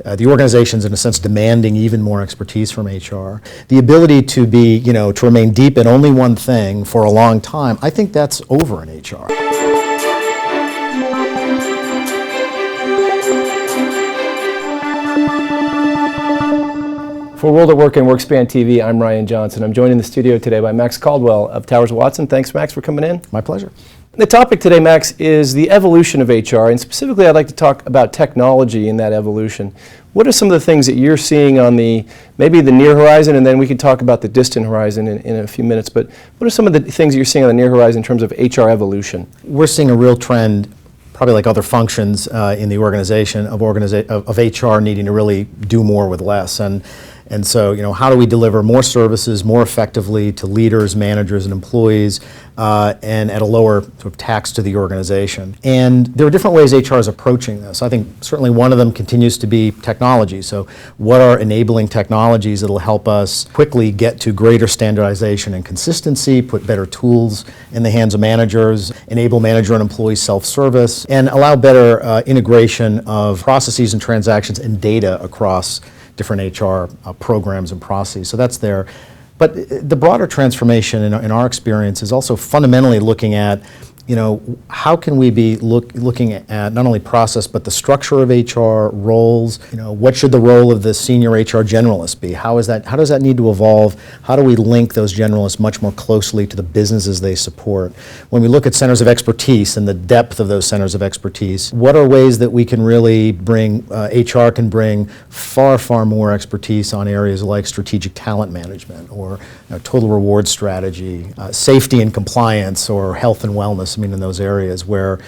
the organization's in a sense demanding even more expertise from HR. The ability to be, to remain deep in only one thing for a long time, I think that's over in HR. For World at Work and WorkSpan TV, I'm Ryan Johnson. I'm joined in the studio today by Max Caldwell of Towers Watson. Thanks, Max, for coming in. My pleasure. The topic today, Max, is the evolution of HR, and specifically I'd like to talk about technology in that evolution. What are some of the things that you're seeing on maybe the near horizon, and then we could talk about the distant horizon in a few minutes, but what are some of the things that you're seeing on the near horizon in terms of HR evolution? We're seeing a real trend, probably like other functions in the organization, of HR needing to really do more with less. And so, how do we deliver more services more effectively to leaders, managers, and employees, and at a lower sort of tax to the organization? And there are different ways HR is approaching this. I think certainly one of them continues to be technology. So what are enabling technologies that will help us quickly get to greater standardization and consistency, put better tools in the hands of managers, enable manager and employee self-service, and allow better integration of processes and transactions and data across different HR programs and processes. So that's there. But the broader transformation in our experience is also fundamentally looking at, how can we be looking at not only process but the structure of HR roles. What should the role of the senior HR generalist be? How does that need to evolve? How do we link those generalists much more closely to the businesses they support? When we look at centers of expertise and the depth of those centers of expertise, what are ways that we can really bring, HR can bring far, far more expertise on areas like strategic talent management or total reward strategy, safety and compliance, or health and wellness. In those areas where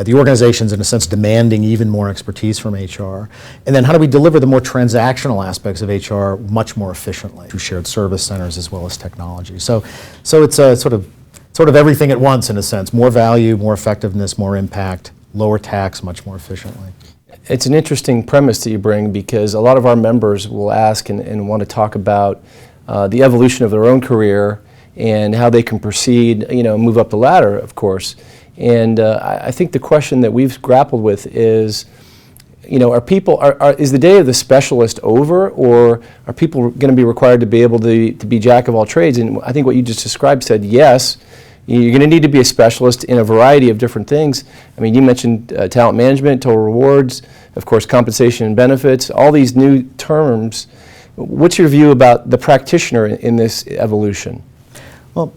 the organization's in a sense demanding even more expertise from HR. And then how do we deliver the more transactional aspects of HR much more efficiently through shared service centers as well as technology. So it's a sort of everything at once in a sense. More value, more effectiveness, more impact, lower tax much more efficiently. It's an interesting premise that you bring, because a lot of our members will ask and want to talk about the evolution of their own career and how they can proceed, move up the ladder, of course. And I think the question that we've grappled with is, is the day of the specialist over, or are people going to be required to be able to be jack of all trades? And I think what you just described said, yes, you're going to need to be a specialist in a variety of different things. You mentioned talent management, total rewards, of course, compensation and benefits, all these new terms. What's your view about the practitioner in this evolution? Well,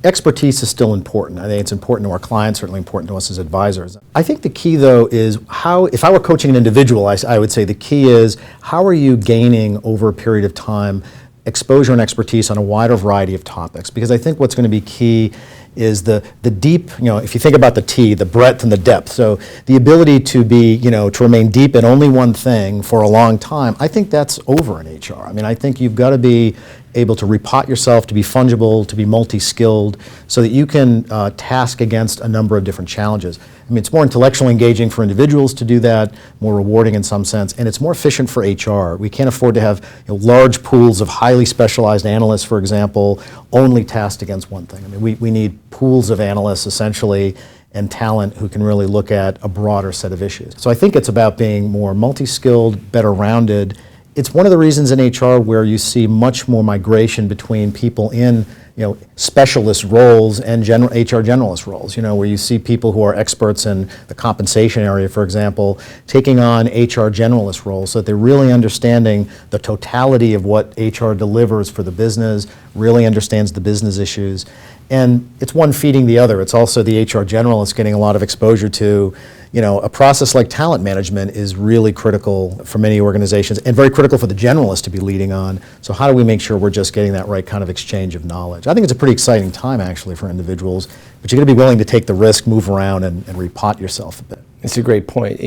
expertise is still important. I think it's important to our clients, certainly important to us as advisors. I think the key, though, is if I were coaching an individual, I would say the key is how are you gaining over a period of time exposure and expertise on a wider variety of topics? Because I think what's going to be key is the deep, if you think about the T, the breadth and the depth. So the ability to be, to remain deep in only one thing for a long time, I think that's over in HR. I think you've got to be able to repot yourself, to be fungible, to be multi-skilled, so that you can task against a number of different challenges. It's more intellectually engaging for individuals to do that, more rewarding in some sense, and it's more efficient for HR. We can't afford to have large pools of highly specialized analysts, for example, only tasked against one thing. We need pools of analysts, essentially, and talent who can really look at a broader set of issues. So I think it's about being more multi-skilled, better rounded. It's one of the reasons in HR where you see much more migration between people in specialist roles and HR generalist roles, where you see people who are experts in the compensation area, for example, taking on HR generalist roles so that they're really understanding the totality of what HR delivers for the business, really understands the business issues. And it's one feeding the other. It's also the HR generalist getting a lot of exposure to, a process like talent management is really critical for many organizations and very critical for the generalist to be leading on. So how do we make sure we're just getting that right kind of exchange of knowledge? I think it's a pretty exciting time actually for individuals, but you're going to be willing to take the risk, move around, and repot yourself a bit. It's a great point.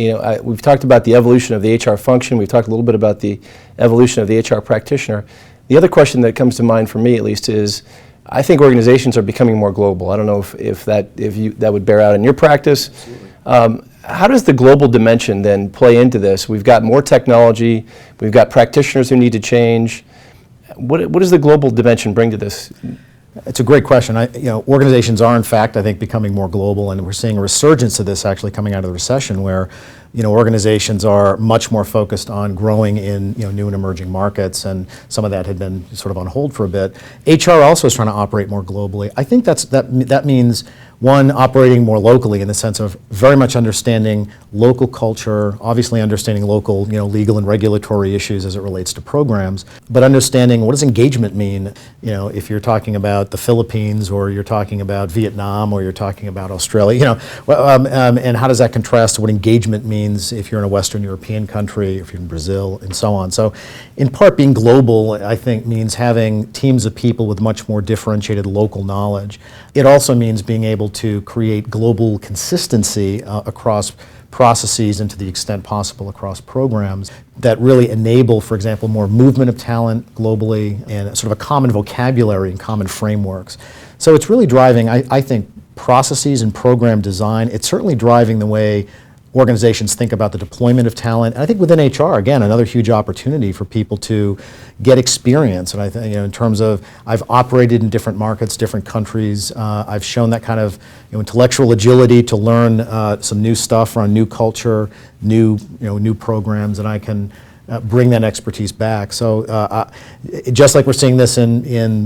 We've talked about the evolution of the HR function. We've talked a little bit about the evolution of the HR practitioner. The other question that comes to mind for me, at least, is I think organizations are becoming more global. I don't know if that would bear out in your practice. How does the global dimension then play into this? We've got more technology. We've got practitioners who need to change. What does the global dimension bring to this? It's a great question. Organizations are, in fact, I think, becoming more global, and we're seeing a resurgence of this actually coming out of the recession, where organizations are much more focused on growing in new and emerging markets, and some of that had been sort of on hold for a bit. HR also is trying to operate more globally. I think that means, one, operating more locally in the sense of very much understanding local culture, obviously understanding local legal and regulatory issues as it relates to programs, but understanding what does engagement mean, if you're talking about the Philippines, or you're talking about Vietnam, or you're talking about Australia, and how does that contrast to what engagement means if you're in a Western European country, if you're in Brazil, and so on. So in part, being global, I think, means having teams of people with much more differentiated local knowledge. It also means being able to create global consistency across processes and, to the extent possible, across programs that really enable, for example, more movement of talent globally and sort of a common vocabulary and common frameworks. So it's really driving, I think, processes and program design. It's certainly driving the way organizations think about the deployment of talent. And I think within HR, again, another huge opportunity for people to get experience. And I think, in terms of, I've operated in different markets, different countries. I've shown that kind of intellectual agility to learn some new stuff around new culture, new programs, and I can bring that expertise back. So just like we're seeing this on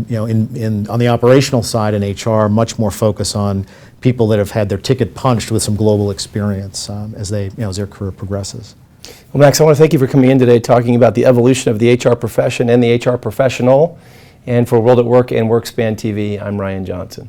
the operational side in HR, much more focus on people that have had their ticket punched with some global experience as their career progresses. Well, Max, I want to thank you for coming in today, talking about the evolution of the HR profession and the HR professional. And for World at Work and WorkSpan TV, I'm Ryan Johnson.